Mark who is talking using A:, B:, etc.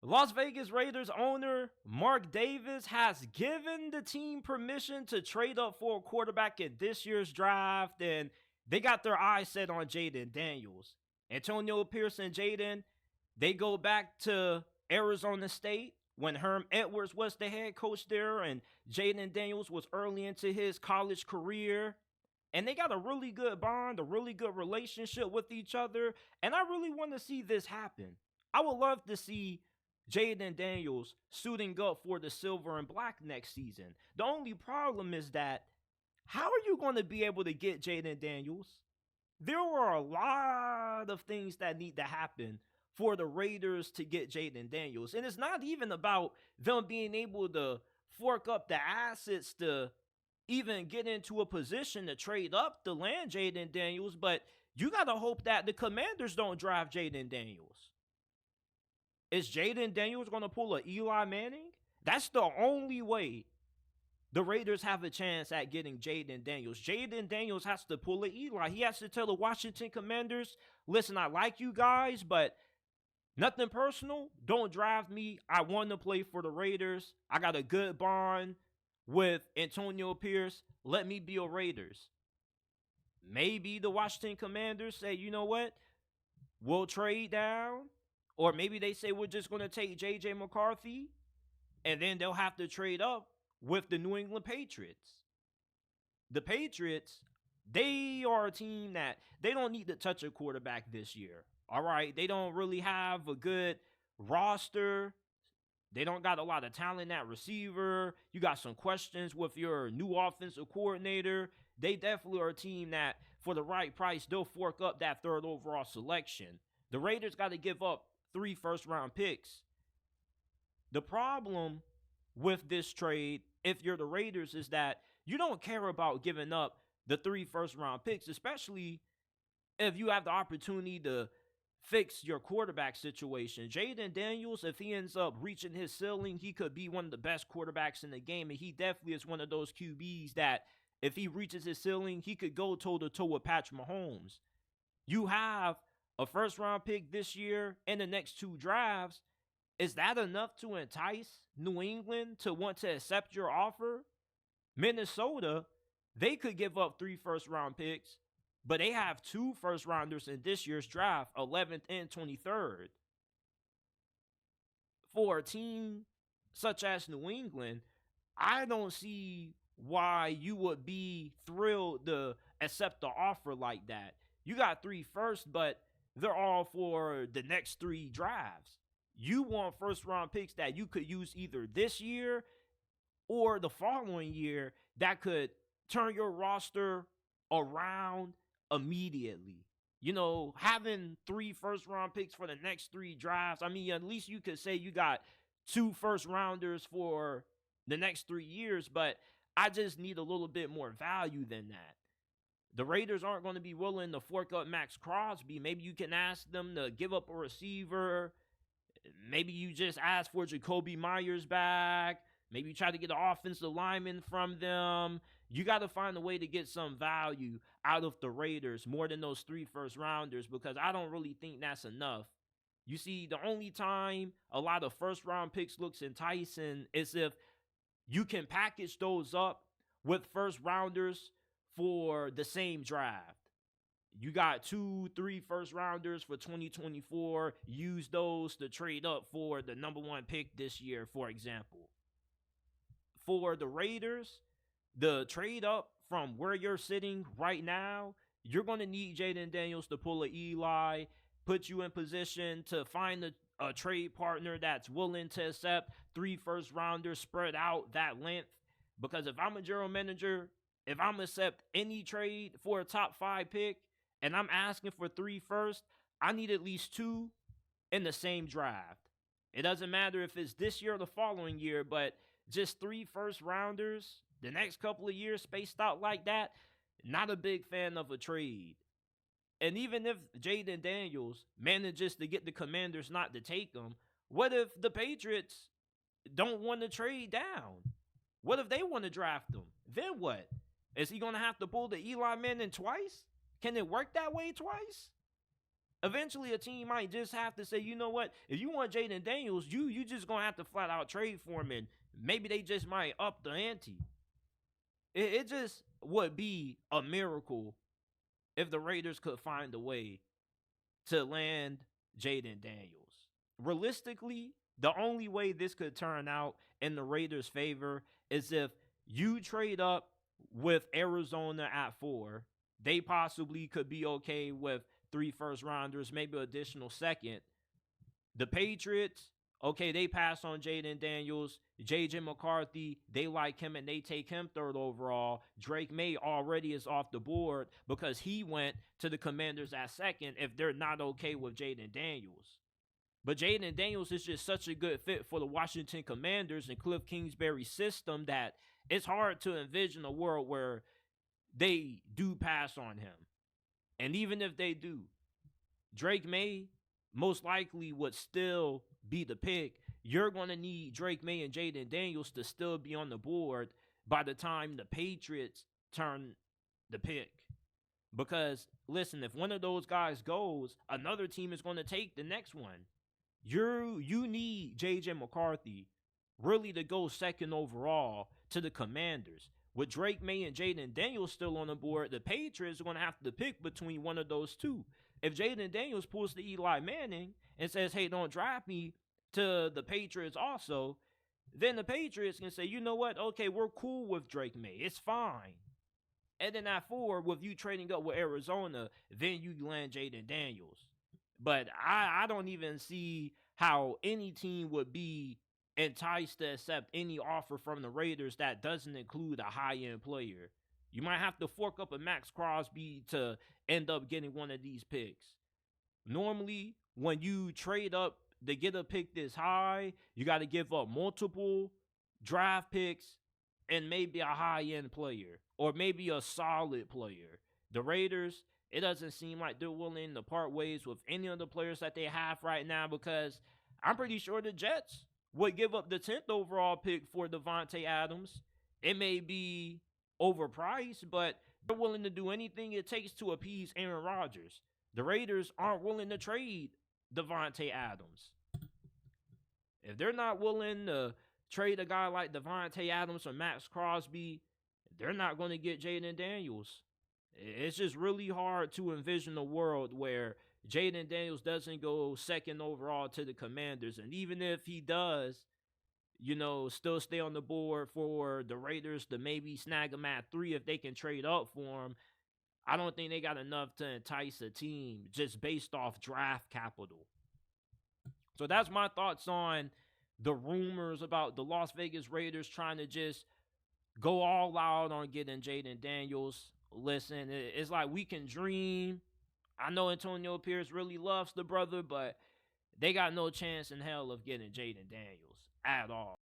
A: Las Vegas Raiders owner Mark Davis has given the team permission to trade up for a quarterback in this year's draft, and they got their eyes set on Jayden Daniels. Antonio Pierce and Jayden, they go back to Arizona State when Herm Edwards was the head coach there, and Jayden Daniels was early into his college career. And they got a really good bond, a really good relationship with each other, and I really want to see this happen. I would love to see Jayden Daniels suiting up for the silver and black next season. The only problem is that how are you going to be able to get Jayden Daniels? There are a lot of things that need to happen for the Raiders to get Jayden Daniels. And it's not even about them being able to fork up the assets to even get into a position to trade up to land Jayden Daniels, but you got to hope that the Commanders don't draft Jayden Daniels. Is Jayden Daniels going to pull a Eli Manning? That's the only way the Raiders have a chance at getting Jayden Daniels. Jayden Daniels has to pull a Eli. He has to tell the Washington Commanders, listen, I like you guys, but nothing personal. Don't draft me. I want to play for the Raiders. I got a good bond with Antonio Pierce. Let me be a Raiders. Maybe the Washington Commanders say, you know what? We'll trade down. Or maybe they say we're just going to take J.J. McCarthy. And then they'll have to trade up with the New England Patriots. The Patriots, they are a team that they don't need to touch a quarterback this year. All right? They don't really have a good roster. They don't got a lot of talent at receiver. You got some questions with your new offensive coordinator. They definitely are a team that, for the right price, they'll fork up that third overall selection. The Raiders got to give up 3 first-round picks. The problem with this trade, if you're the Raiders, is that you don't care about giving up the 3 first-round picks, especially if you have the opportunity to fix your quarterback situation. Jayden Daniels, if he ends up reaching his ceiling, he could be one of the best quarterbacks in the game, and he definitely is one of those QBs that if he reaches his ceiling, he could go toe-to-toe with Patrick Mahomes. You have a first-round pick this year and the next 2 drafts. Is that enough to entice New England to want to accept your offer? Minnesota, they could give up 3 first-round picks, but they have 2 first-rounders in this year's draft, 11th and 23rd. For a team such as New England, I don't see why you would be thrilled to accept the offer like that. You got 3 firsts, but they're all for the next 3 drafts. You want first-round picks that you could use either this year or the following year that could turn your roster around immediately. You know, having 3 first-round picks for the next 3 drafts, I mean, at least you could say you got 2 first-rounders for the next 3 years, but I just need a little bit more value than that. The Raiders aren't going to be willing to fork up Max Crosby. Maybe you can ask them to give up a receiver. Maybe you just ask for Jacoby Myers back. Maybe you try to get an offensive lineman from them. You got to find a way to get some value out of the Raiders more than those 3 first-rounders, because I don't really think that's enough. You see, the only time a lot of first-round picks looks enticing is if you can package those up with first-rounders for the same draft. You got 2, 3 first-rounders for 2024. Use those to trade up for the number 1 pick this year, for example. For the Raiders, the trade up from where you're sitting right now, you're going to need Jayden Daniels to pull an Eli, put you in position to find a trade partner that's willing to accept 3 first-rounders spread out that length. Because if I'm a general manager, if I'm accept any trade for a top 5 pick and I'm asking for 3 first, I need at least 2 in the same draft. It doesn't matter if it's this year or the following year, but just 3 first-rounders the next couple of years spaced out like that, not a big fan of a trade. And even if Jayden Daniels manages to get the Commanders not to take him, what if the Patriots don't want to trade down? What if they want to draft him? Then what? Is he going to have to pull the Eli Manning twice? Can it work that way twice? Eventually, a team might just have to say, you know what? If you want Jayden Daniels, you just gonna have to flat out trade for him, and maybe they just might up the ante. It just would be a miracle if the Raiders could find a way to land Jayden Daniels. Realistically, the only way this could turn out in the Raiders' favor is if you trade up with Arizona at 4. They possibly could be okay with 3 first rounders, maybe additional second. The Patriots, okay, they pass on Jayden Daniels. JJ McCarthy, they like him and they take him 3rd overall. Drake May already is off the board because he went to the Commanders at 2nd if they're not okay with Jayden Daniels. But Jayden Daniels is just such a good fit for the Washington Commanders and Cliff Kingsbury's system that it's hard to envision a world where they do pass on him. And even if they do, Drake May most likely would still be the pick. You're going to need Drake May and Jayden Daniels to still be on the board by the time the Patriots turn the pick. Because, listen, if one of those guys goes, another team is going to take the next one. You need J.J. McCarthy really to go 2nd overall to the Commanders. With Drake May and Jayden Daniels still on the board, the Patriots are going to have to pick between one of those two. If Jayden Daniels pulls the Eli Manning and says, hey, don't draft me to the Patriots also, then the Patriots can say, you know what? Okay, we're cool with Drake May. It's fine. And then at 4, with you trading up with Arizona, then you land Jayden Daniels. But I don't even see how any team would be enticed to accept any offer from the Raiders that doesn't include a high-end player. You might have to fork up a Max Crosby to end up getting one of these picks. Normally, when you trade up to get a pick this high, you got to give up multiple draft picks and maybe a high-end player or maybe a solid player. The Raiders, it doesn't seem like they're willing to part ways with any of the players that they have right now because I'm pretty sure the Jets would give up the 10th overall pick for Davante Adams. It may be overpriced, but they're willing to do anything it takes to appease Aaron Rodgers. The Raiders aren't willing to trade Davante Adams. If they're not willing to trade a guy like Davante Adams or Max Crosby, they're not going to get Jayden Daniels. It's just really hard to envision a world where Jayden Daniels doesn't go 2nd overall to the Commanders. And even if he does, still stay on the board for the Raiders to maybe snag him at 3 if they can trade up for him, I don't think they got enough to entice a team just based off draft capital. So that's my thoughts on the rumors about the Las Vegas Raiders trying to just go all out on getting Jayden Daniels. Listen, it's like we can dream. I know Antonio Pierce really loves the brother, but they got no chance in hell of getting Jayden Daniels at all.